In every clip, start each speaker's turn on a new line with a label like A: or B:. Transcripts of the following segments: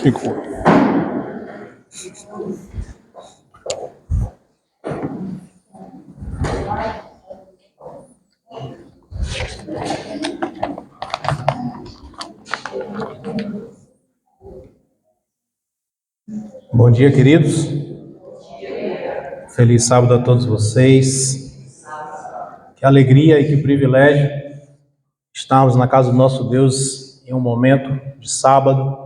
A: Ficou. Bom dia, queridos. Feliz sábado a todos vocês. Que alegria e que privilégio estarmos na casa do nosso Deus em um momento de sábado,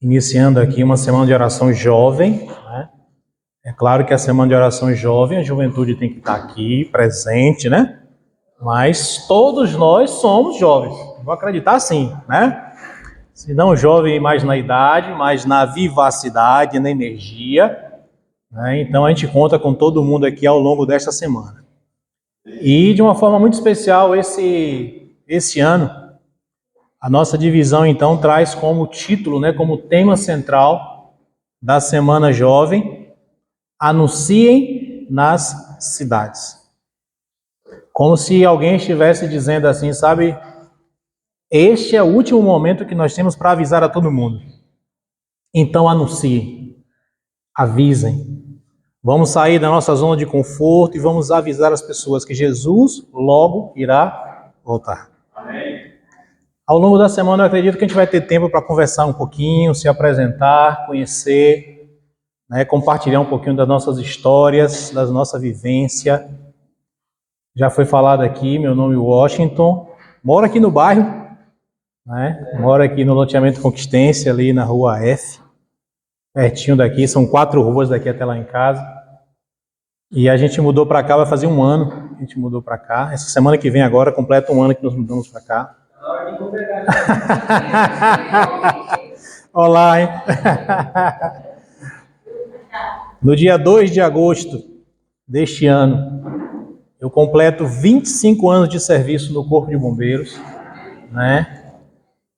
A: iniciando aqui uma semana de oração jovem, né? É claro que a semana de oração jovem, a juventude tem que estar aqui, presente, né? Mas todos nós somos jovens, vou acreditar assim, né? Se não jovem mais na idade, mas na vivacidade, na energia, né? Então a gente conta com todo mundo aqui ao longo desta semana. E de uma forma muito especial, esse ano, a nossa divisão então traz como título, né, como tema central da Semana Jovem, Anunciem nas cidades. Como se alguém estivesse dizendo assim, sabe, este é o último momento que nós temos para avisar a todo mundo. Então anunciem, avisem. Vamos sair da nossa zona de conforto e vamos avisar as pessoas que Jesus logo irá voltar. Amém. Ao longo da semana eu acredito que a gente vai ter tempo para conversar um pouquinho, se apresentar, conhecer, né, compartilhar um pouquinho das nossas histórias, da nossa vivência. Já foi falado aqui, meu nome é Washington, moro aqui no bairro, né, moro aqui no loteamento Conquistência, ali na rua F, pertinho daqui, são 4 ruas daqui até lá em casa. E a gente mudou para cá, vai fazer um ano que a gente mudou para cá. Essa semana que vem agora, completa um ano que nós mudamos para cá. Olá, hein? No dia 2 de agosto deste ano, eu completo 25 anos de serviço no Corpo de Bombeiros, né?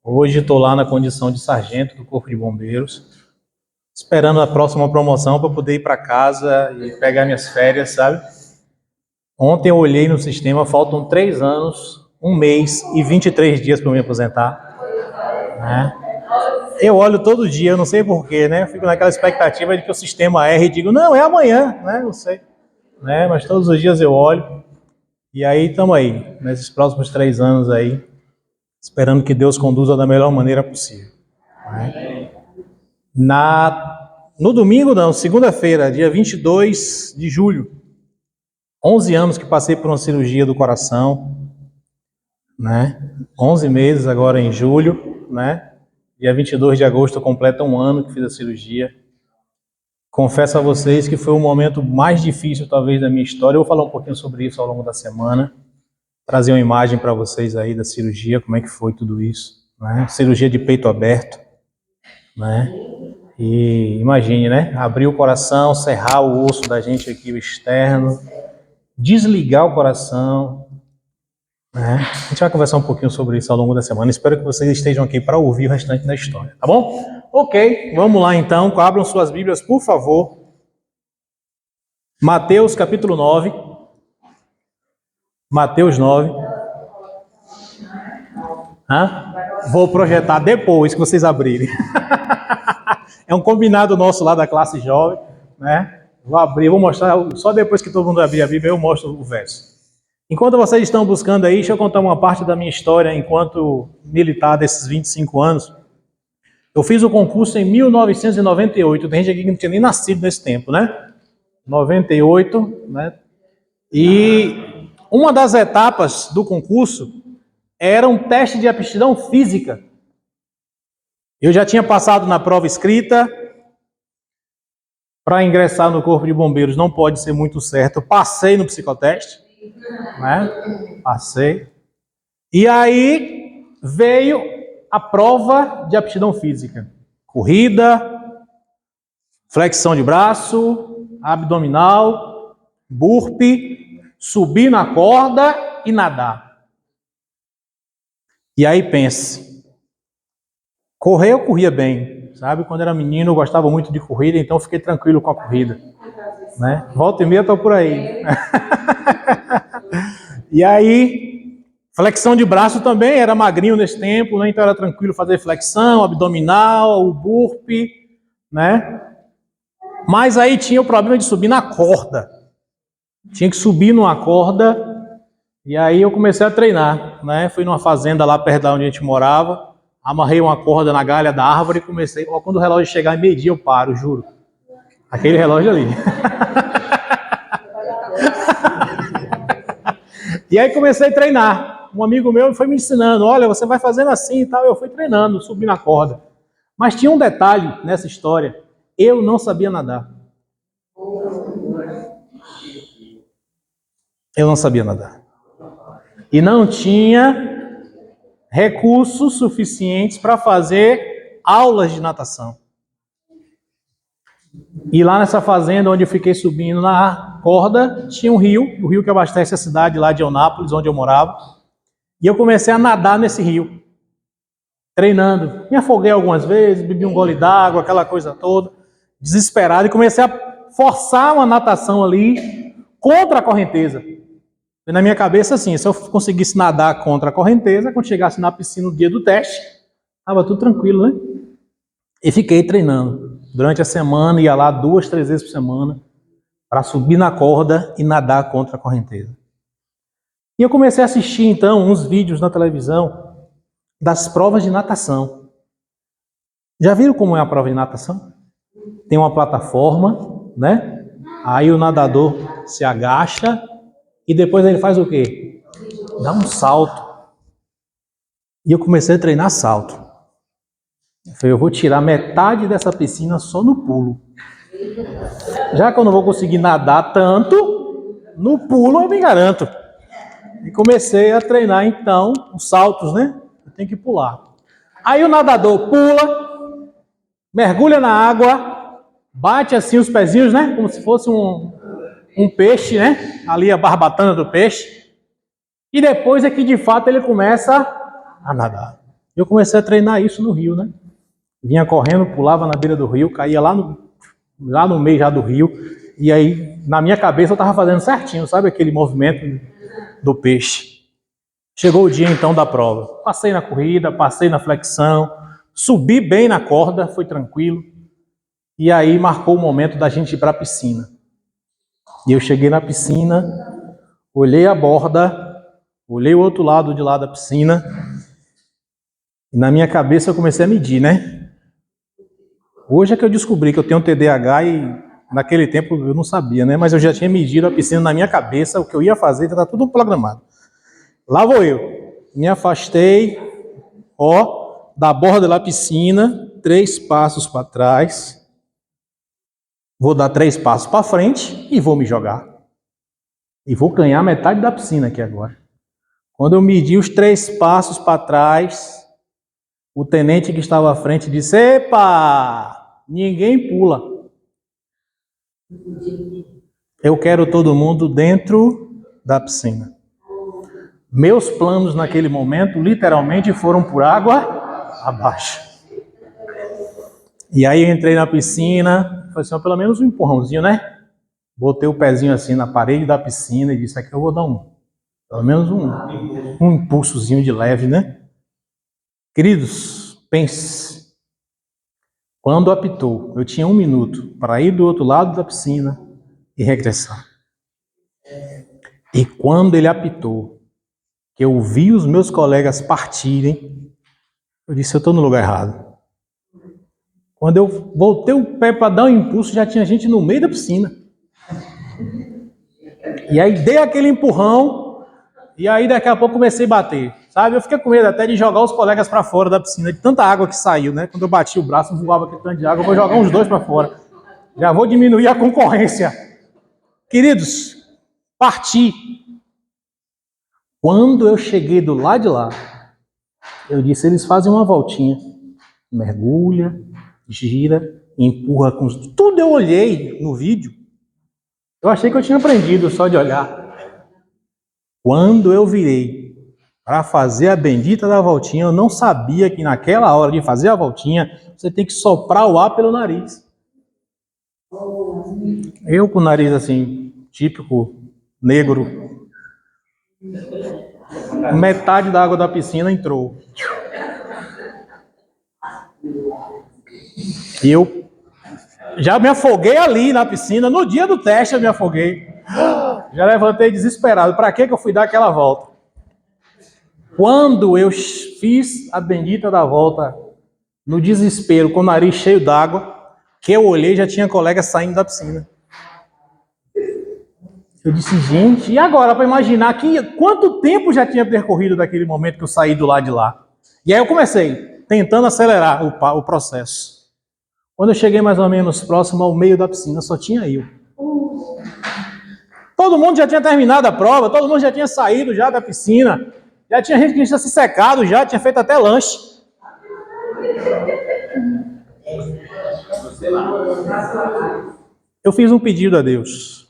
A: Hoje estou lá na condição de sargento do Corpo de Bombeiros, esperando a próxima promoção para poder ir para casa e pegar minhas férias, sabe? Ontem eu olhei no sistema, faltam 3 anos, 1 mês e 23 dias para eu me aposentar, né? Eu olho todo dia, eu não sei porquê, né? Eu fico naquela expectativa de que o sistema erre e digo, não, é amanhã, né? Não sei, né? Mas todos os dias eu olho e aí estamos aí, nesses próximos 3 anos aí, esperando que Deus conduza da melhor maneira possível, né? No domingo, não, segunda-feira, dia 22 de julho, 11 anos que passei por uma cirurgia do coração, né? 11 meses agora em julho, né? Dia 22 de agosto completa 1 ano que fiz a cirurgia. Confesso a vocês que foi o momento mais difícil, talvez, da minha história. Eu vou falar um pouquinho sobre isso ao longo da semana, trazer uma imagem para vocês aí da cirurgia, como é que foi tudo isso, né? Cirurgia de peito aberto, né? E imagine, né? Abrir o coração, serrar o osso da gente aqui, o externo, desligar o coração, né? A gente vai conversar um pouquinho sobre isso ao longo da semana. Espero que vocês estejam aqui para ouvir o restante da história, tá bom? Ok, vamos lá então. Abram suas Bíblias, por favor. Mateus capítulo 9. Mateus 9. Vou projetar depois que vocês abrirem. É um combinado nosso lá da classe jovem, né? Vou abrir, vou mostrar, só depois que todo mundo abrir a Bíblia eu mostro o verso. Enquanto vocês estão buscando aí, deixa eu contar uma parte da minha história enquanto militar desses 25 anos. Eu fiz o concurso em 1998, tem gente aqui que não tinha nem nascido nesse tempo, né? 98, né? E uma das etapas do concurso era um teste de aptidão física. Eu já tinha passado na prova escrita. Para ingressar no Corpo de Bombeiros não pode ser muito certo. Eu passei no psicoteste, né? Passei. E aí veio a prova de aptidão física. Corrida, flexão de braço, abdominal, burpee, subir na corda e nadar. E aí pense, correr eu corria bem, sabe? Quando era menino eu gostava muito de corrida, então eu fiquei tranquilo com a corrida, né? Volta e meia eu tô por aí. E aí Flexão de braço também, era magrinho nesse tempo, né? Então era tranquilo fazer flexão, abdominal, o burpee, né? Mas aí tinha o problema de subir na corda. Tinha que subir numa corda, e aí eu comecei a treinar, né? Fui numa fazenda lá perto da onde a gente morava, amarrei uma corda na galha da árvore e comecei. Ó, quando o relógio chegar em meio-dia eu paro, juro. Aquele relógio ali. E aí comecei a treinar. Um amigo meu foi me ensinando, olha, você vai fazendo assim e tal. Eu fui treinando, subi na corda. Mas tinha um detalhe nessa história. Eu não sabia nadar. Eu não sabia nadar. E não tinha recursos suficientes para fazer aulas de natação. E lá nessa fazenda onde eu fiquei subindo na corda, tinha um rio, o rio que abastece a cidade lá de Eunápolis, onde eu morava. E eu comecei a nadar nesse rio, treinando. Me afoguei algumas vezes, bebi um gole d'água, aquela coisa toda, desesperado, e comecei a forçar uma natação ali contra a correnteza. E na minha cabeça, assim, se eu conseguisse nadar contra a correnteza, quando chegasse na piscina no dia do teste, estava tudo tranquilo, né? E fiquei treinando. Durante a semana, ia lá 2, 3 vezes por semana, para subir na corda e nadar contra a correnteza. E eu comecei a assistir, então, uns vídeos na televisão das provas de natação. Já viram como é a prova de natação? Tem uma plataforma, né? Aí o nadador se agacha e depois ele faz o quê? Dá um salto. E eu comecei a treinar salto. Eu falei, eu vou tirar metade dessa piscina só no pulo. Já que eu não vou conseguir nadar tanto, no pulo eu me garanto. E comecei a treinar, então, os saltos, né? Eu tenho que pular. Aí o nadador pula, mergulha na água, bate assim os pezinhos, né? Como se fosse um peixe, né? Ali a barbatana do peixe. E depois é que, de fato, ele começa a nadar. Eu comecei a treinar isso no rio, né? Vinha correndo, pulava na beira do rio, caía lá no meio já do rio. E aí, na minha cabeça, eu estava fazendo certinho, sabe? Aquele movimento do peixe. Chegou o dia, então, da prova. Passei na corrida, passei na flexão, subi bem na corda, foi tranquilo. E aí, marcou o momento da gente ir para a piscina. E eu cheguei na piscina, olhei a borda, olhei o outro lado de lá da piscina. E na minha cabeça eu comecei a medir, né? Hoje é que eu descobri que eu tenho TDAH e naquele tempo eu não sabia, né? Mas eu já tinha medido a piscina na minha cabeça, o que eu ia fazer, estava tudo programado. Lá vou eu. Me afastei, ó, da borda da piscina, 3 passos para trás. Vou dar 3 passos para frente e vou me jogar. E vou ganhar metade da piscina aqui agora. Quando eu medi os 3 passos para trás, o tenente que estava à frente disse, epa, ninguém pula. Eu quero todo mundo dentro da piscina. Meus planos naquele momento, literalmente, foram por água abaixo. E aí eu entrei na piscina, foi assim, pelo menos um empurrãozinho, né? Botei o pezinho assim na parede da piscina e disse, aqui eu vou dar pelo menos um impulsozinho de leve, né? Queridos, pense. Quando apitou, eu tinha 1 minuto para ir do outro lado da piscina e regressar. E quando ele apitou, que eu vi os meus colegas partirem, eu disse, eu estou no lugar errado. Quando eu voltei o pé para dar um impulso, já tinha gente no meio da piscina. E aí dei aquele empurrão, e aí daqui a pouco comecei a bater. Sabe, eu fiquei com medo até de jogar os colegas para fora da piscina, de tanta água que saiu, né? Quando eu bati o braço, voava aquele tanto de água, eu vou jogar uns 2 para fora. Já vou diminuir a concorrência. Queridos, parti. Quando eu cheguei do lado de lá, eu disse, eles fazem uma voltinha. Mergulha, gira, empurra com tudo eu olhei no vídeo. Eu achei que eu tinha aprendido só de olhar. Quando eu virei para fazer a bendita da voltinha, eu não sabia que naquela hora de fazer a voltinha, você tem que soprar o ar pelo nariz. Eu com o nariz assim, típico negro. Metade da água da piscina entrou. E eu já me afoguei ali na piscina. No dia do teste eu me afoguei. Já levantei desesperado. Para que eu fui dar aquela volta? Quando eu fiz a bendita da volta, no desespero, com o nariz cheio d'água, que eu olhei, já tinha colega saindo da piscina. Eu disse, gente, e agora para imaginar quanto tempo já tinha percorrido daquele momento que eu saí do lado de lá? E aí eu comecei, tentando acelerar o processo. Quando eu cheguei mais ou menos próximo ao meio da piscina, só tinha eu. Todo mundo já tinha terminado a prova, todo mundo já tinha saído já da piscina, já tinha gente que tinha se secado, já tinha feito até lanche. Eu fiz um pedido a Deus,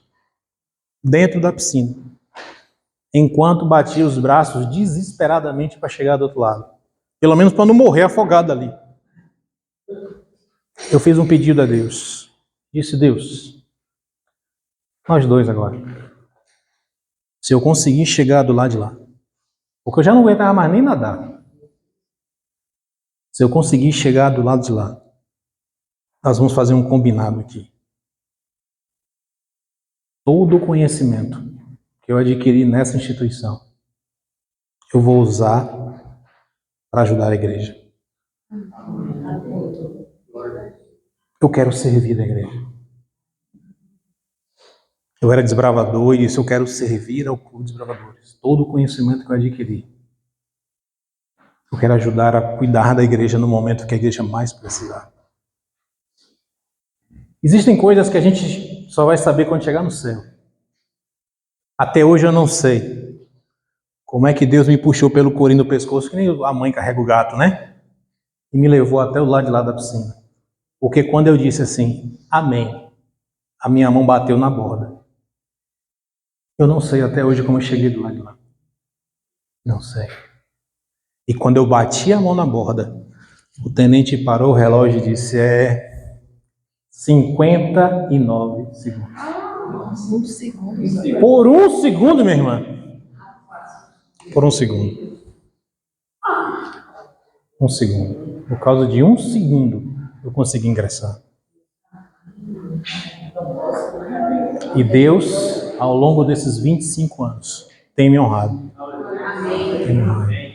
A: dentro da piscina, enquanto batia os braços desesperadamente para chegar do outro lado. Pelo menos para não morrer afogado ali. Eu fiz um pedido a Deus. Disse, Deus, nós dois agora. Se eu conseguir chegar do lado de lá, porque eu já não aguentava mais nem nadar. Se eu conseguir chegar do lado de lá, nós vamos fazer um combinado aqui. Todo o conhecimento que eu adquiri nessa instituição, eu vou usar para ajudar a igreja. Eu quero servir a igreja. Eu era desbravador e disse, eu quero servir ao clube de desbravadores. Todo o conhecimento que eu adquiri, eu quero ajudar a cuidar da igreja no momento que a igreja mais precisar. Existem coisas que a gente só vai saber quando chegar no céu. Até hoje eu não sei como é que Deus me puxou pelo corinho do pescoço, que nem a mãe carrega o gato, né? E me levou até o lado de lá da piscina. Porque quando eu disse assim, amém, a minha mão bateu na borda. Eu não sei até hoje como eu cheguei do lado de lá. Não sei. E quando eu bati a mão na borda, o tenente parou o relógio e disse, 59 segundos.
B: Um segundo.
A: Por um segundo, minha irmã. Por um segundo. Um segundo. Por causa de um segundo, eu consegui ingressar. E Deus, ao longo desses 25 anos, tem me honrado. Tem me honrado.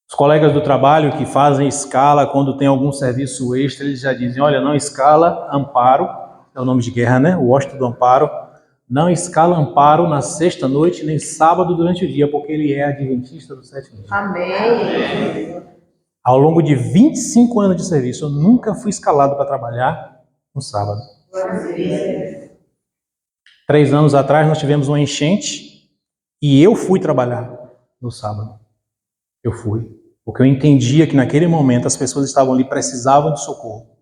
A: Os colegas do trabalho que fazem escala, quando tem algum serviço extra, eles já dizem, olha, não escala Amparo, é o nome de guerra, né? O Washington do Amparo. Não escala Amparo na sexta-noite, nem sábado durante o dia, porque ele é adventista do sétimo dia.
B: Amém.
A: Ao longo de 25 anos de serviço, eu nunca fui escalado para trabalhar no sábado. 3 anos atrás, nós tivemos uma enchente e eu fui trabalhar no sábado. Eu fui. Porque eu entendia que naquele momento as pessoas estavam ali, precisavam de socorro.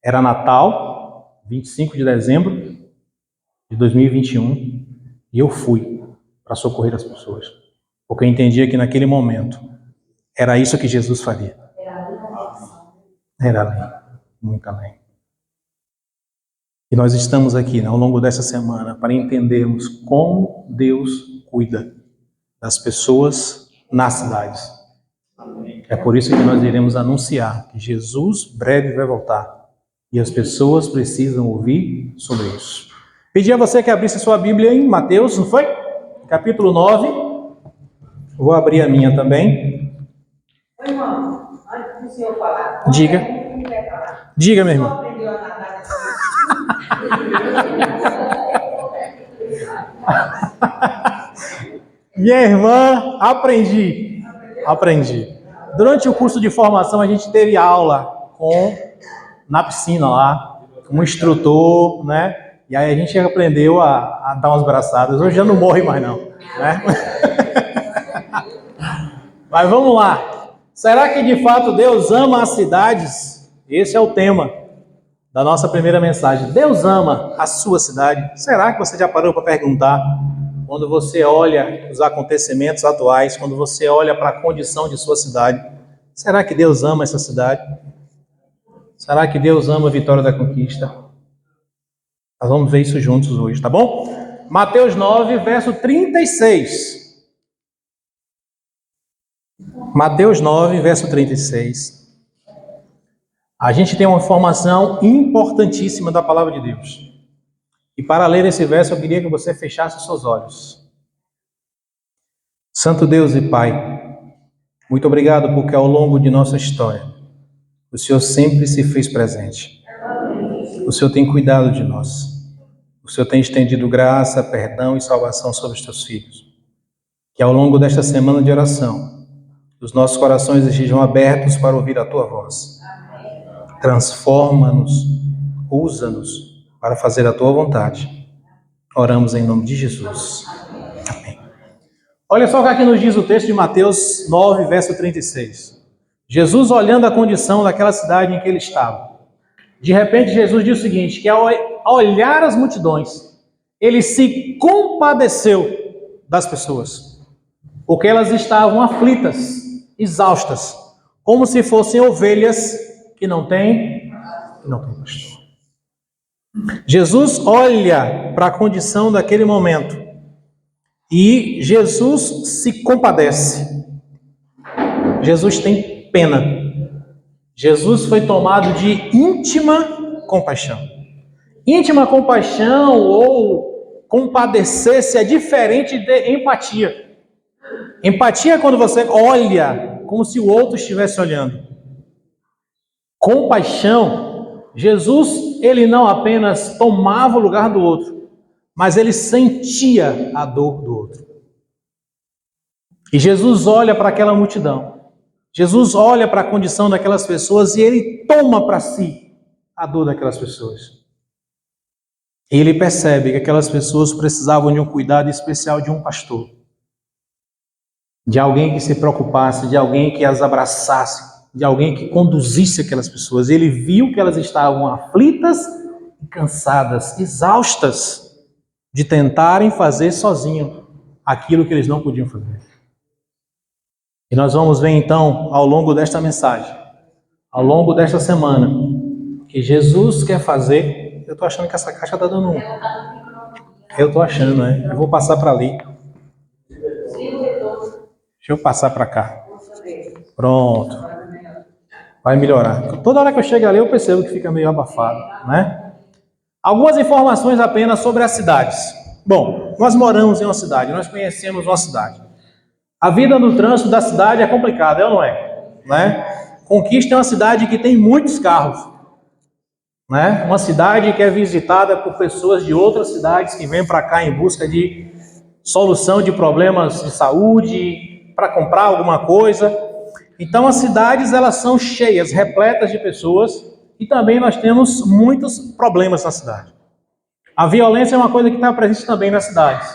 A: Era Natal, 25 de dezembro de 2021, e eu fui para socorrer as pessoas. Porque eu entendia que naquele momento era isso que Jesus faria. Era além, muito além. E nós estamos aqui, ao longo dessa semana, para entendermos como Deus cuida das pessoas nas cidades. É por isso que nós iremos anunciar que Jesus breve vai voltar. E as pessoas precisam ouvir sobre isso. Pedi a você que abrisse sua Bíblia em Mateus, não foi? Capítulo 9. Vou abrir a minha também.
B: Oi, irmão, antes do senhor falar.
A: Diga. Diga, minha irmã.
B: Aprendeu a nadar
A: Minha irmã, aprendi. Durante o curso de formação, a gente teve aula na piscina lá, com um instrutor, né? E aí a gente aprendeu a dar umas braçadas. Hoje já não morre mais não, né? Mas vamos lá. Será que de fato Deus ama as cidades? Esse é o tema da nossa primeira mensagem. Deus ama a sua cidade? Será que você já parou para perguntar? Quando você olha os acontecimentos atuais, quando você olha para a condição de sua cidade, será que Deus ama essa cidade? Será que Deus ama a Vitória da Conquista? Nós vamos ver isso juntos hoje, tá bom? Mateus 9, verso 36. Mateus 9, verso 36. A gente tem uma informação importantíssima da palavra de Deus. E para ler esse verso, eu queria que você fechasse os seus olhos. Santo Deus e Pai, muito obrigado porque ao longo de nossa história, o Senhor sempre se fez presente. O Senhor tem cuidado de nós. O Senhor tem estendido graça, perdão e salvação sobre os teus filhos. Que ao longo desta semana de oração, os nossos corações estejam abertos para ouvir a tua voz. Transforma-nos, usa-nos para fazer a tua vontade. Oramos em nome de Jesus. Amém. Olha só o que aqui nos diz o texto de Mateus 9, verso 36. Jesus, olhando a condição daquela cidade em que ele estava, de repente Jesus diz o seguinte, que ao olhar as multidões, ele se compadeceu das pessoas, porque elas estavam aflitas, exaustas, como se fossem ovelhas que não têm pastor. Jesus olha para a condição daquele momento e Jesus se compadece. Jesus tem pena. Jesus foi tomado de íntima compaixão. Íntima compaixão ou compadecer-se é diferente de empatia. Empatia é quando você olha como se o outro estivesse olhando. Compaixão, Jesus, ele não apenas tomava o lugar do outro, mas ele sentia a dor do outro. E Jesus olha para aquela multidão. Jesus olha para a condição daquelas pessoas e ele toma para si a dor daquelas pessoas. E ele percebe que aquelas pessoas precisavam de um cuidado especial de um pastor. De alguém que se preocupasse, de alguém que as abraçasse, de alguém que conduzisse aquelas pessoas. Ele viu que elas estavam aflitas, cansadas, exaustas de tentarem fazer sozinho aquilo que eles não podiam fazer. E nós vamos ver então, ao longo desta mensagem, ao longo desta semana, que Jesus quer fazer. Eu estou achando que essa caixa está dando um. Eu estou achando, né? Eu vou passar para ali. Deixa eu passar para cá. Pronto. Vai melhorar. Toda hora que eu chego ali, eu percebo que fica meio abafado, né? Algumas informações apenas sobre as cidades. Bom, nós moramos em uma cidade, nós conhecemos uma cidade. A vida no trânsito da cidade é complicada, é ou não é? Né? Conquista é uma cidade que tem muitos carros. Né? Uma cidade que é visitada por pessoas de outras cidades que vêm para cá em busca de solução de problemas de saúde, para comprar alguma coisa. Então as cidades elas são cheias, repletas de pessoas e também nós temos muitos problemas na cidade. A violência é uma coisa que está presente também nas cidades,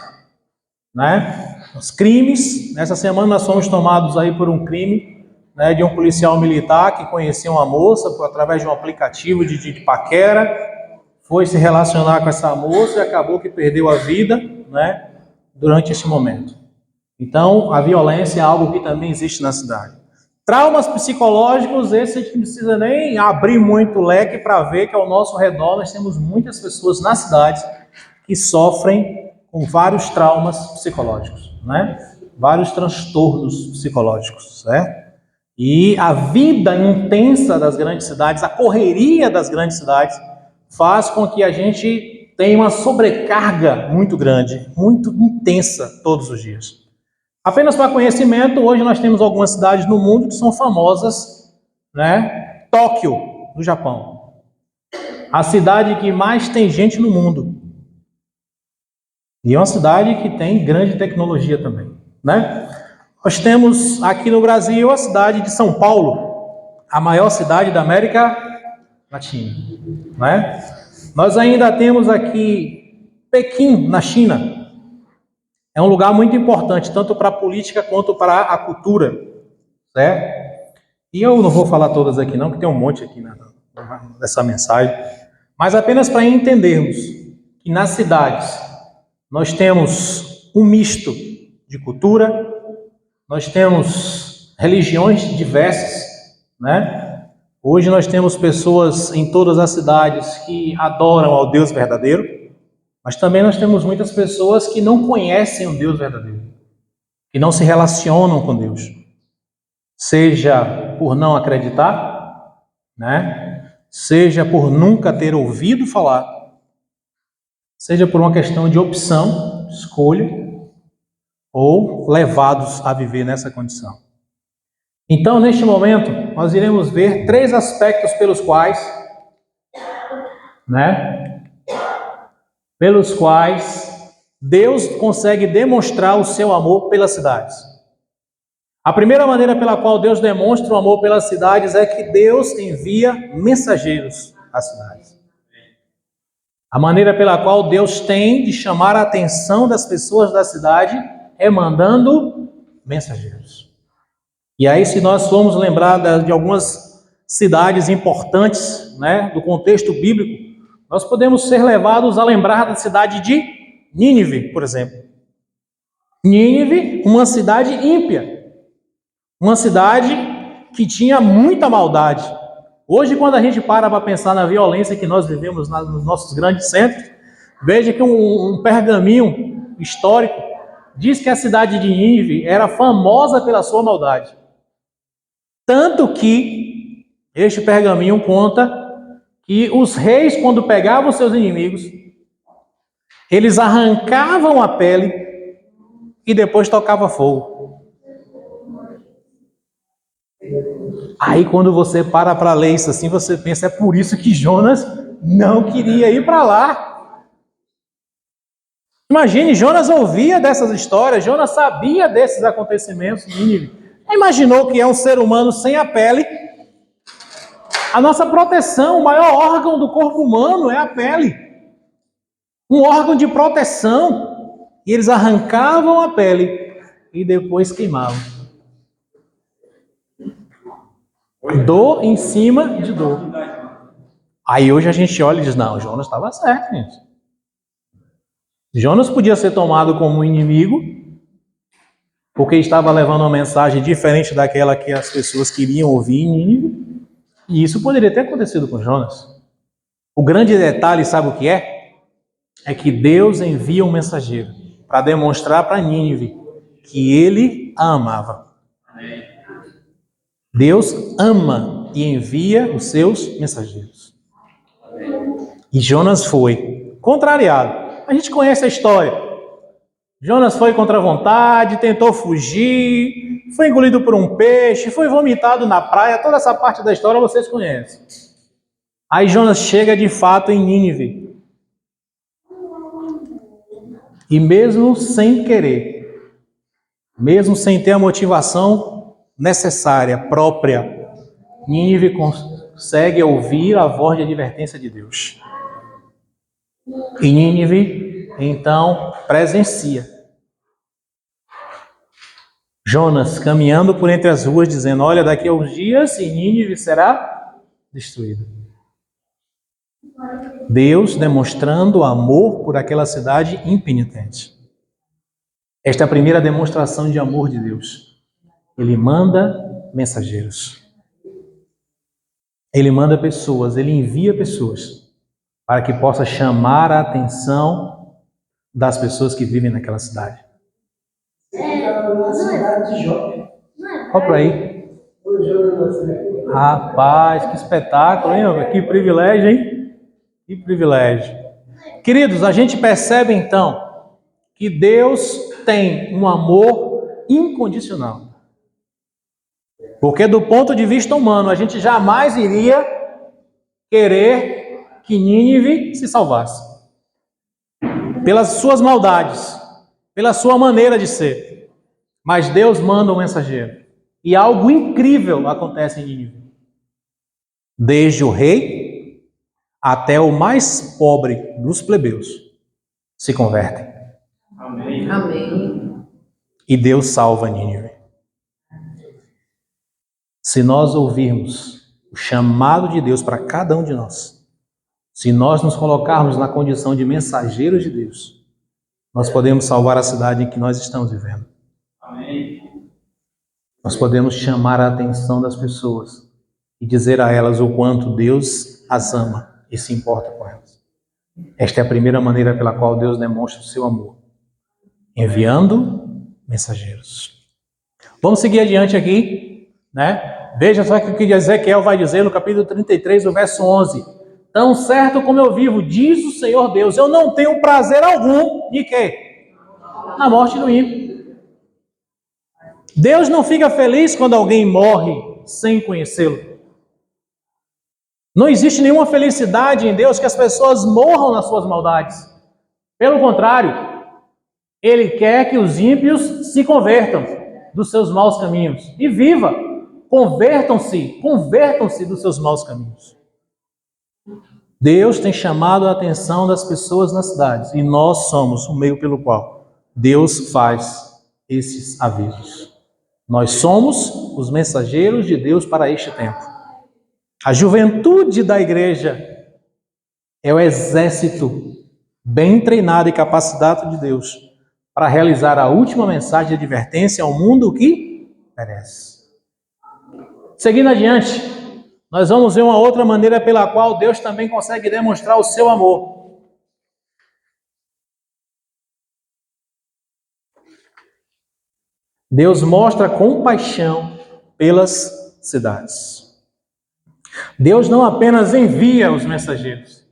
A: né? Os crimes, nessa semana nós fomos tomados aí por um crime, né, de um policial militar que conhecia uma moça através de um aplicativo de paquera, foi se relacionar com essa moça e acabou que perdeu a vida, né, durante esse momento. Então, a violência é algo que também existe na cidade. Traumas psicológicos, esse a gente não precisa nem abrir muito o leque para ver que ao nosso redor nós temos muitas pessoas na cidade que sofrem com vários traumas psicológicos, né? Vários transtornos psicológicos, certo? E a vida intensa das grandes cidades, a correria das grandes cidades, faz com que a gente tenha uma sobrecarga muito grande, muito intensa todos os dias. Apenas para conhecimento, hoje nós temos algumas cidades no mundo que são famosas, né? Tóquio, no Japão. A cidade que mais tem gente no mundo. E é uma cidade que tem grande tecnologia também, né? Nós temos aqui no Brasil a cidade de São Paulo, a maior cidade da América Latina, né? Nós ainda temos aqui Pequim, na China. É um lugar muito importante, tanto para a política quanto para a cultura, certo? E eu não vou falar todas aqui não, que tem um monte aqui nessa mensagem, mas apenas para entendermos que nas cidades nós temos um misto de cultura, nós temos religiões diversas, né? Hoje nós temos pessoas em todas as cidades que adoram ao Deus verdadeiro, mas também nós temos muitas pessoas que não conhecem o Deus verdadeiro, que não se relacionam com Deus. seja por não acreditar, né? Seja por nunca ter ouvido falar, seja por uma questão de opção, escolha, ou levados a viver nessa condição. Então, neste momento, nós iremos ver 3 aspectos pelos quais, Deus consegue demonstrar o seu amor pelas cidades. A primeira maneira pela qual Deus demonstra o amor pelas cidades é que Deus envia mensageiros às cidades. A maneira pela qual Deus tem de chamar a atenção das pessoas da cidade é mandando mensageiros. E aí, se nós formos lembrar de algumas cidades importantes, do contexto bíblico, nós podemos ser levados a lembrar da cidade de Nínive, por exemplo. Nínive, uma cidade ímpia. Uma cidade que tinha muita maldade. Hoje, quando a gente para pensar na violência que nós vivemos nos nossos grandes centros, veja que um pergaminho histórico diz que a cidade de Nínive era famosa pela sua maldade. Tanto que este pergaminho conta que os reis, quando pegavam seus inimigos, eles arrancavam a pele e depois tocavam fogo. Aí quando você para ler isso assim, você pensa, é por isso que Jonas não queria ir para lá. Imagine, Jonas ouvia dessas histórias, Jonas sabia desses acontecimentos em Nínive. Imaginou que é um ser humano sem a pele? A nossa proteção, o maior órgão do corpo humano é a pele. Um órgão de proteção. E eles arrancavam a pele e depois queimavam. Dor em cima de dor. Aí hoje a gente olha e diz, não, Jonas estava certo, gente. Jonas podia ser tomado como um inimigo, porque estava levando uma mensagem diferente daquela que as pessoas queriam ouvir em Nínive. E isso poderia ter acontecido com Jonas. O grande detalhe, sabe o que é? É que Deus envia um mensageiro para demonstrar para Nínive que ele a amava. Deus ama e envia os seus mensageiros. E Jonas foi contrariado. A gente conhece a história. Jonas foi contra a vontade, tentou fugir, foi engolido por um peixe, foi vomitado na praia. Toda essa parte da história vocês conhecem. Aí Jonas chega de fato em Nínive. E mesmo sem querer, mesmo sem ter a motivação necessária, própria, Nínive consegue ouvir a voz de advertência de Deus. E Nínive, então, presencia Jonas caminhando por entre as ruas, dizendo, olha, daqui a uns dias e Nínive será destruída. Deus demonstrando amor por aquela cidade impenitente. Esta é a primeira demonstração de amor de Deus. Ele manda mensageiros. Ele manda pessoas, ele envia pessoas para que possa chamar a atenção das pessoas que vivem naquela cidade. Olha para aí. Rapaz, que espetáculo, hein? Que privilégio, hein? Que privilégio. Queridos, a gente percebe então que Deus tem um amor incondicional. Porque do ponto de vista humano, a gente jamais iria querer que Nínive se salvasse. Pelas suas maldades, pela sua maneira de ser. Mas Deus manda um mensageiro. E algo incrível acontece em Nínive. Desde o rei até o mais pobre dos plebeus se convertem.
B: Amém. Amém.
A: E Deus salva Nínive. Se nós ouvirmos o chamado de Deus para cada um de nós, se nós nos colocarmos na condição de mensageiros de Deus, nós podemos salvar a cidade em que nós estamos vivendo. Amém. Nós podemos chamar a atenção das pessoas e dizer a elas o quanto Deus as ama e se importa com elas. Esta é a primeira maneira pela qual Deus demonstra o seu amor, enviando mensageiros. Vamos seguir adiante aqui, né? Veja só o que Ezequiel vai dizer no capítulo 33, o verso 11. Tão certo como eu vivo, diz o Senhor Deus, eu não tenho prazer algum em quê? Na morte do ímpio. Deus não fica feliz quando alguém morre sem conhecê-lo. Não existe nenhuma felicidade em Deus que as pessoas morram nas suas maldades. Pelo contrário, Ele quer que os ímpios se convertam dos seus maus caminhos e viva. Convertam-se dos seus maus caminhos. Deus tem chamado a atenção das pessoas nas cidades e nós somos o meio pelo qual Deus faz esses avisos. Nós somos os mensageiros de Deus para este tempo. A juventude da igreja é o exército bem treinado e capacitado de Deus para realizar a última mensagem de advertência ao mundo que perece. Seguindo adiante, nós vamos ver uma outra maneira pela qual Deus também consegue demonstrar o seu amor. Deus mostra compaixão pelas cidades. Deus não apenas envia os mensageiros,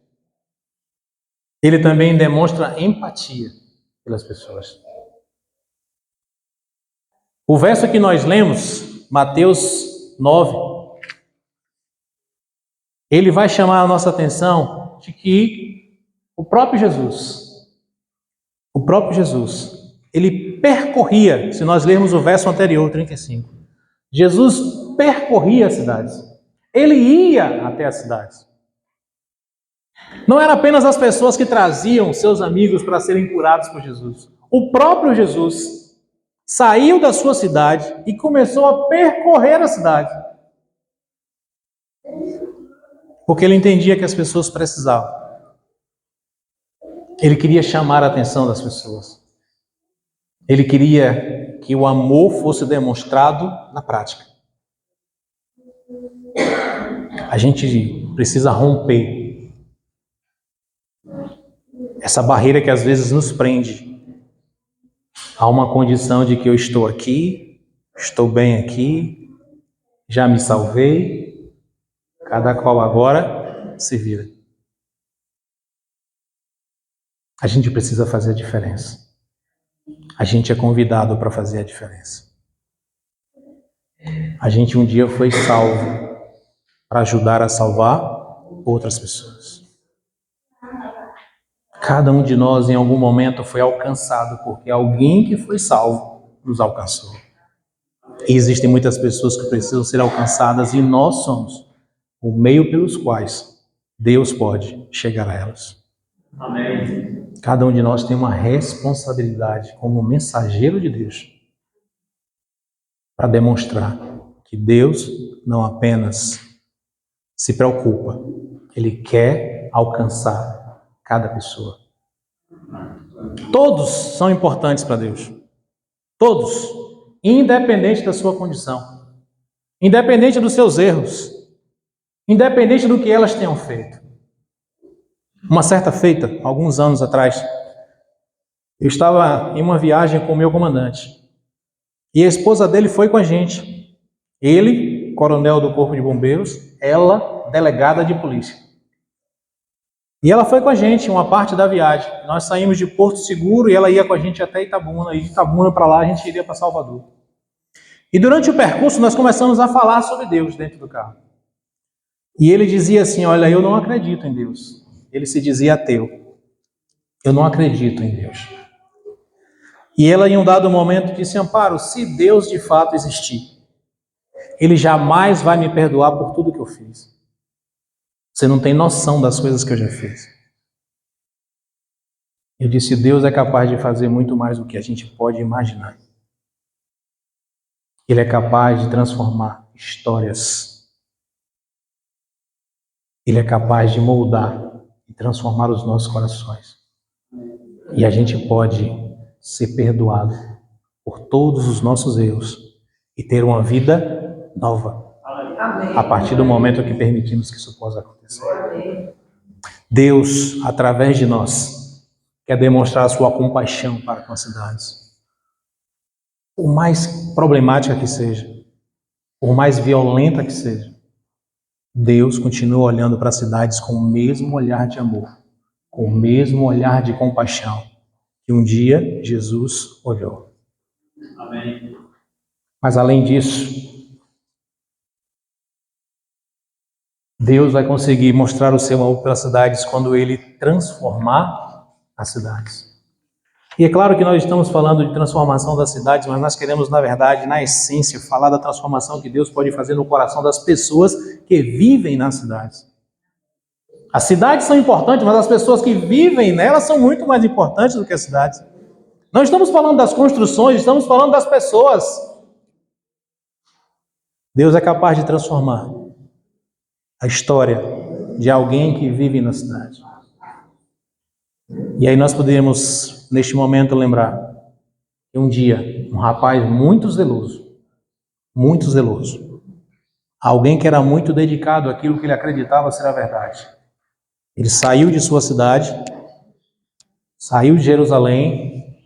A: Ele também demonstra empatia pelas pessoas. O verso que nós lemos, Mateus 9, ele vai chamar a nossa atenção de que o próprio Jesus, ele percorria, se nós lermos o verso anterior, 35, Jesus percorria as cidades. Ele ia até as cidades. Não era apenas as pessoas que traziam seus amigos para serem curados por Jesus. O próprio Jesus saiu da sua cidade e começou a percorrer a cidade. Porque ele entendia que as pessoas precisavam. Ele queria chamar a atenção das pessoas. Ele queria que o amor fosse demonstrado na prática. A gente precisa romper essa barreira que às vezes nos prende a uma condição de que eu estou aqui, estou bem aqui, já me salvei, cada qual agora se vira. A gente precisa fazer a diferença. A gente é convidado para fazer a diferença. A gente um dia foi salvo para ajudar a salvar outras pessoas. Cada um de nós em algum momento foi alcançado porque alguém que foi salvo nos alcançou. E existem muitas pessoas que precisam ser alcançadas e nós somos o meio pelos quais Deus pode chegar a elas. Amém. Cada um de nós tem uma responsabilidade como mensageiro de Deus para demonstrar que Deus não apenas se preocupa, Ele quer alcançar cada pessoa. Todos são importantes para Deus. Todos, independente da sua condição, independente dos seus erros, independente do que elas tenham feito. Uma certa feita, alguns anos atrás, eu estava em uma viagem com o meu comandante e a esposa dele foi com a gente. Ele, coronel do Corpo de Bombeiros, ela, delegada de polícia. E ela foi com a gente uma parte da viagem. Nós saímos de Porto Seguro e ela ia com a gente até Itabuna. E de Itabuna para lá a gente iria para Salvador. E durante o percurso nós começamos a falar sobre Deus dentro do carro. E ele dizia assim, olha, eu não acredito em Deus. Ele se dizia ateu. Eu não acredito em Deus. E ela em um dado momento disse, Amparo, se Deus de fato existir, Ele jamais vai me perdoar por tudo que eu fiz. Você não tem noção das coisas que eu já fiz. Eu disse, Deus é capaz de fazer muito mais do que a gente pode imaginar. Ele é capaz de transformar histórias. Ele é capaz de moldar e transformar os nossos corações. E a gente pode ser perdoado por todos os nossos erros e ter uma vida nova. A partir do momento que permitimos que isso possa acontecer. Deus, através de nós, quer demonstrar a sua compaixão para com as cidades. Por mais problemática que seja. por mais violenta que seja, Deus continua olhando para as cidades com o mesmo olhar de amor, com o mesmo olhar de compaixão que um dia Jesus olhou.
B: Amém.
A: Mas além disso, Deus vai conseguir mostrar o seu amor pelas cidades quando Ele transformar as cidades. E é claro que nós estamos falando de transformação das cidades, mas nós queremos, na verdade, na essência, falar da transformação que Deus pode fazer no coração das pessoas que vivem nas cidades. As cidades são importantes, mas as pessoas que vivem nelas são muito mais importantes do que as cidades. Não estamos falando das construções, estamos falando das pessoas. Deus é capaz de transformar a história de alguém que vive na cidade. E aí nós podemos, neste momento, lembrar que um dia, um rapaz muito zeloso, alguém que era muito dedicado àquilo que ele acreditava ser a verdade, ele saiu de sua cidade, saiu de Jerusalém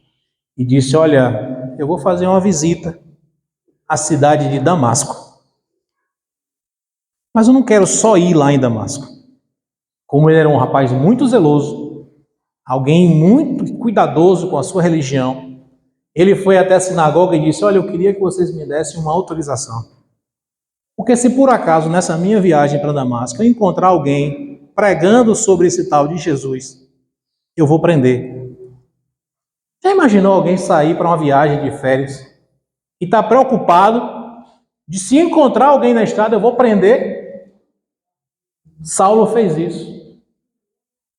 A: e disse: olha, eu vou fazer uma visita à cidade de Damasco. Mas eu não quero só ir lá em Damasco. Como ele era um rapaz muito zeloso, alguém muito cuidadoso com a sua religião, ele foi até a sinagoga e disse: olha, eu queria que vocês me dessem uma autorização. Porque se por acaso nessa minha viagem para Damasco eu encontrar alguém pregando sobre esse tal de Jesus, eu vou prender. Já imaginou alguém sair para uma viagem de férias e está preocupado de se encontrar alguém na estrada, eu vou prender? Saulo fez isso.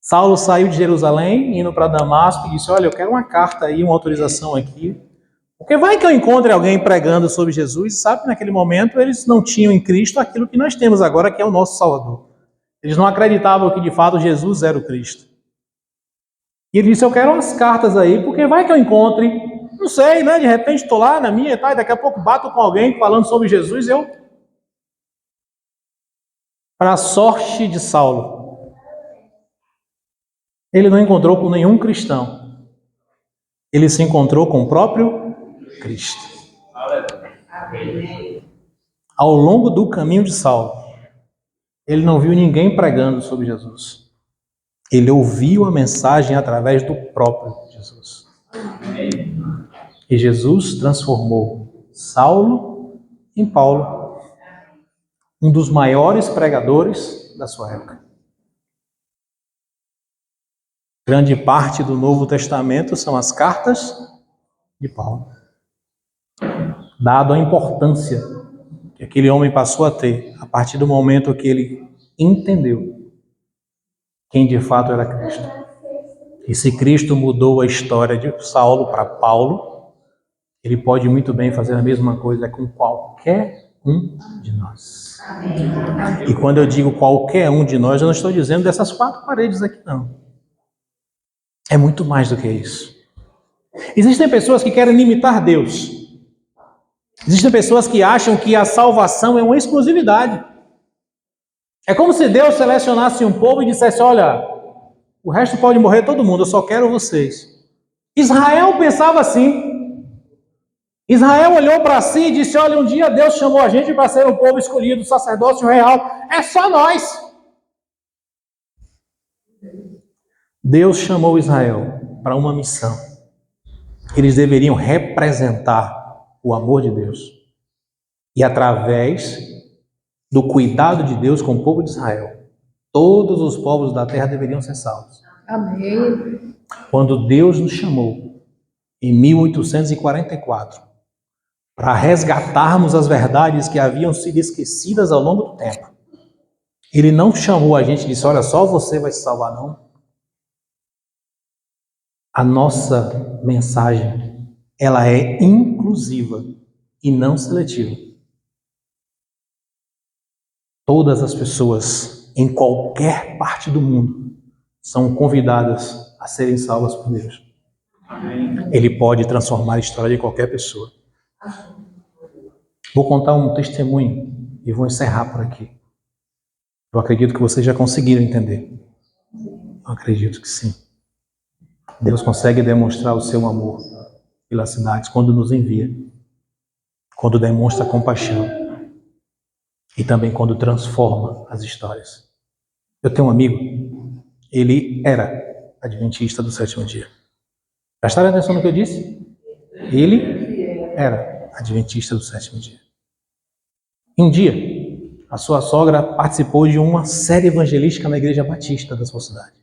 A: Saulo saiu de Jerusalém, indo para Damasco, e disse: olha, eu quero uma carta aí, uma autorização aqui. Porque vai que eu encontre alguém pregando sobre Jesus, e sabe que naquele momento eles não tinham em Cristo aquilo que nós temos agora, que é o nosso Salvador. Eles não acreditavam que de fato Jesus era o Cristo. E ele disse: eu quero umas cartas aí, porque vai que eu encontre, não sei, né? De repente estou lá na minha, tá, e daqui a pouco bato com alguém falando sobre Jesus, Para a sorte de Saulo, ele não encontrou com nenhum cristão. Ele se encontrou com o próprio Cristo. Ao longo do caminho de Saulo, ele não viu ninguém pregando sobre Jesus. Ele ouviu a mensagem através do próprio Jesus. E Jesus transformou Saulo em Paulo, um dos maiores pregadores da sua época. Grande parte do Novo Testamento são as cartas de Paulo. Dado a importância que aquele homem passou a ter a partir do momento que ele entendeu quem de fato era Cristo. E se Cristo mudou a história de Saulo para Paulo, ele pode muito bem fazer a mesma coisa com qualquer um de nós. E quando eu digo qualquer um de nós, eu não estou dizendo dessas 4 paredes aqui, não. É muito mais do que isso. Existem pessoas que querem limitar Deus. Existem pessoas que acham que a salvação é uma exclusividade. É como se Deus selecionasse um povo e dissesse: olha, o resto pode morrer todo mundo, eu só quero vocês. Israel pensava assim. Israel olhou para si e disse: olha, um dia Deus chamou a gente para ser um povo escolhido, o sacerdócio real. É só nós. Deus chamou Israel para uma missão. Eles deveriam representar o amor de Deus. E através do cuidado de Deus com o povo de Israel, todos os povos da terra deveriam ser salvos.
B: Amém.
A: Quando Deus nos chamou, em 1844, para resgatarmos as verdades que haviam sido esquecidas ao longo do tempo, Ele não chamou a gente e disse: olha, só você vai se salvar, não. A nossa mensagem, ela é inclusiva e não seletiva. Todas as pessoas, em qualquer parte do mundo, são convidadas a serem salvas por Deus. Amém. Ele pode transformar a história de qualquer pessoa. Vou contar um testemunho e vou encerrar por aqui. Eu acredito que vocês já conseguiram entender. Eu acredito que sim. Deus consegue demonstrar o seu amor pelas cidades quando nos envia, quando demonstra compaixão. e também quando transforma as histórias. Eu tenho um amigo, ele era adventista do sétimo dia. Prestaram atenção no que eu disse? Ele era adventista do sétimo dia. Um dia, a sua sogra participou de uma série evangelística na igreja batista da sua cidade.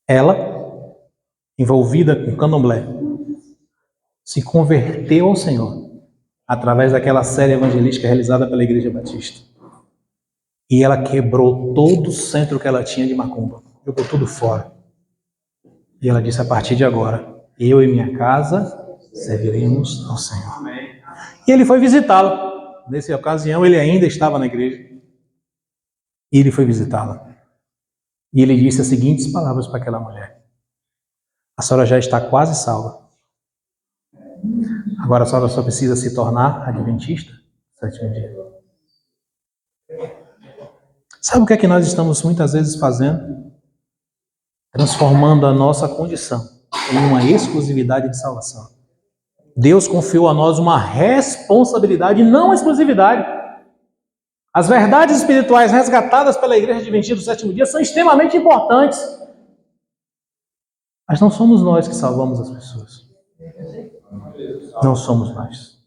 A: Ela, envolvida com candomblé, se converteu ao Senhor através daquela série evangelística realizada pela igreja batista. E ela quebrou todo o centro que ela tinha de macumba, jogou tudo fora. E ela disse: a partir de agora, eu e minha casa serviremos ao Senhor. E ele foi visitá-la. Nessa ocasião, ele ainda estava na igreja. E ele foi visitá-la. E ele disse as seguintes palavras para aquela mulher: a senhora já está quase salva. Agora a senhora só precisa se tornar adventista do sétimo dia. Sabe o que é que nós estamos muitas vezes fazendo? Transformando a nossa condição em uma exclusividade de salvação. Deus confiou a nós uma responsabilidade, não exclusividade. As verdades espirituais resgatadas pela Igreja Adventista do sétimo dia são extremamente importantes. Mas não somos nós que salvamos as pessoas. Não somos nós.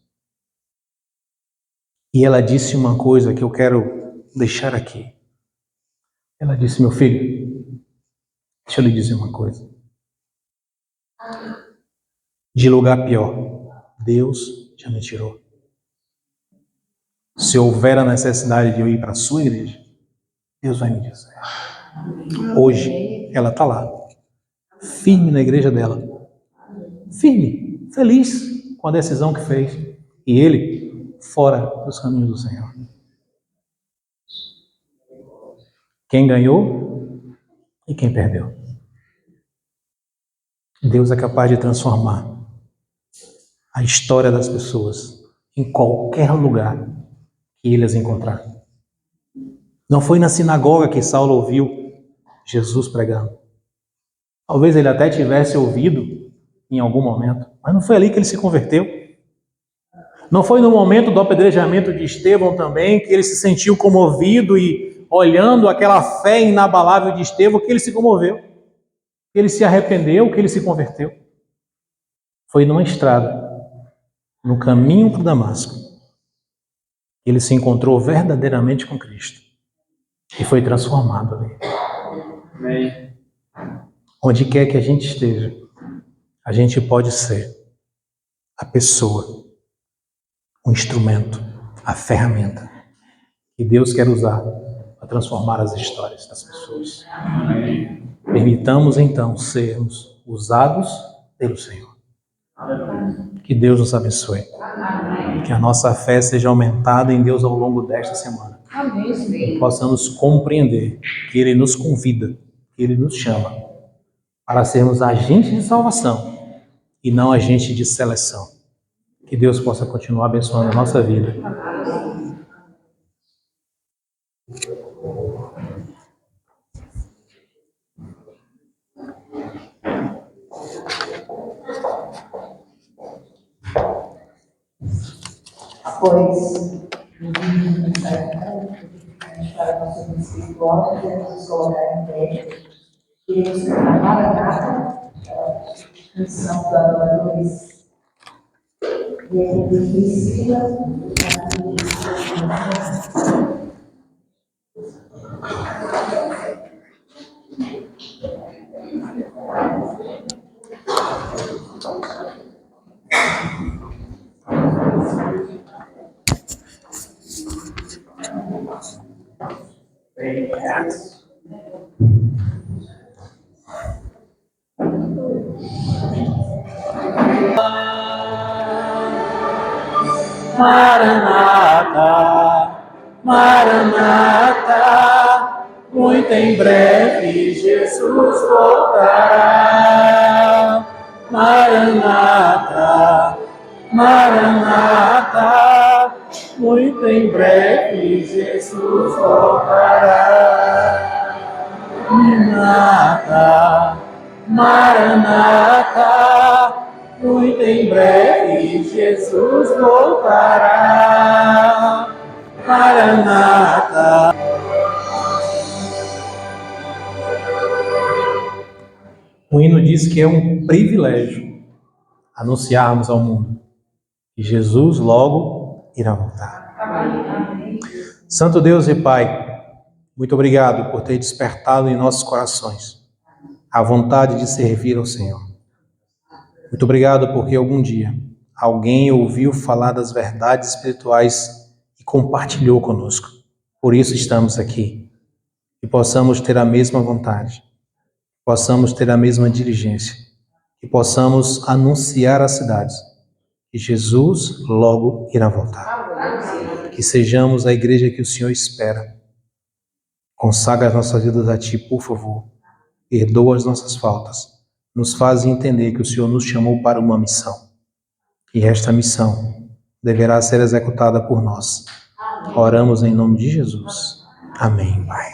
A: E ela disse uma coisa que eu quero deixar aqui. Ela disse: meu filho, deixa eu lhe dizer uma coisa. De lugar pior, Deus já me tirou. Se houver a necessidade de eu ir para a sua igreja, Deus vai me dizer. Hoje, ela está lá, firme na igreja dela. Firme, feliz com a decisão que fez. E ele, fora dos caminhos do Senhor. Quem ganhou e quem perdeu. Deus é capaz de transformar a história das pessoas em qualquer lugar que ele as encontrar. Não foi na sinagoga que Saulo ouviu Jesus pregando. Talvez ele até tivesse ouvido em algum momento, mas não foi ali que ele se converteu. Não foi no momento do apedrejamento de Estevão também que ele se sentiu comovido e olhando aquela fé inabalável de Estevão que ele se comoveu, que ele se arrependeu, que ele se converteu. Foi numa estrada, no caminho para Damasco, que ele se encontrou verdadeiramente com Cristo e foi transformado ali. Amém. Onde quer que a gente esteja, a gente pode ser a pessoa, o instrumento, a ferramenta que Deus quer usar para transformar as histórias das pessoas. Amém. Permitamos então sermos usados pelo Senhor. Que Deus nos abençoe. Que a nossa fé seja aumentada em Deus ao longo desta semana. Que possamos compreender que Ele nos convida, que Ele nos chama para sermos agentes de salvação e não agentes de seleção. Que Deus possa continuar abençoando a nossa vida.
C: Após para a nossa vida espiritual, devemos nos colocar em pé. Queremos cantar Maranata, canção da adoradores. E aí, Priscila,
A: Maranata, Maranata, muito em breve Jesus voltará. Maranata, Maranata, muito em breve Jesus voltará. Maranata, Maranata, muito em breve Jesus voltará. Maranata. O hino diz que é um privilégio anunciarmos ao mundo que Jesus logo irá voltar.
C: Amém.
A: Santo Deus e Pai, muito obrigado por ter despertado em nossos corações a vontade de servir ao Senhor. Muito obrigado porque algum dia alguém ouviu falar das verdades espirituais e compartilhou conosco. Por isso estamos aqui. Que possamos ter a mesma vontade, que possamos ter a mesma diligência, que possamos anunciar às cidades que Jesus logo irá voltar. Que sejamos a igreja que o Senhor espera. Consagra as nossas vidas a Ti, por favor. Perdoa as nossas faltas. Nos faz entender que o Senhor nos chamou para uma missão. E esta missão deverá ser executada por nós. Oramos em nome de Jesus. Amém, Pai.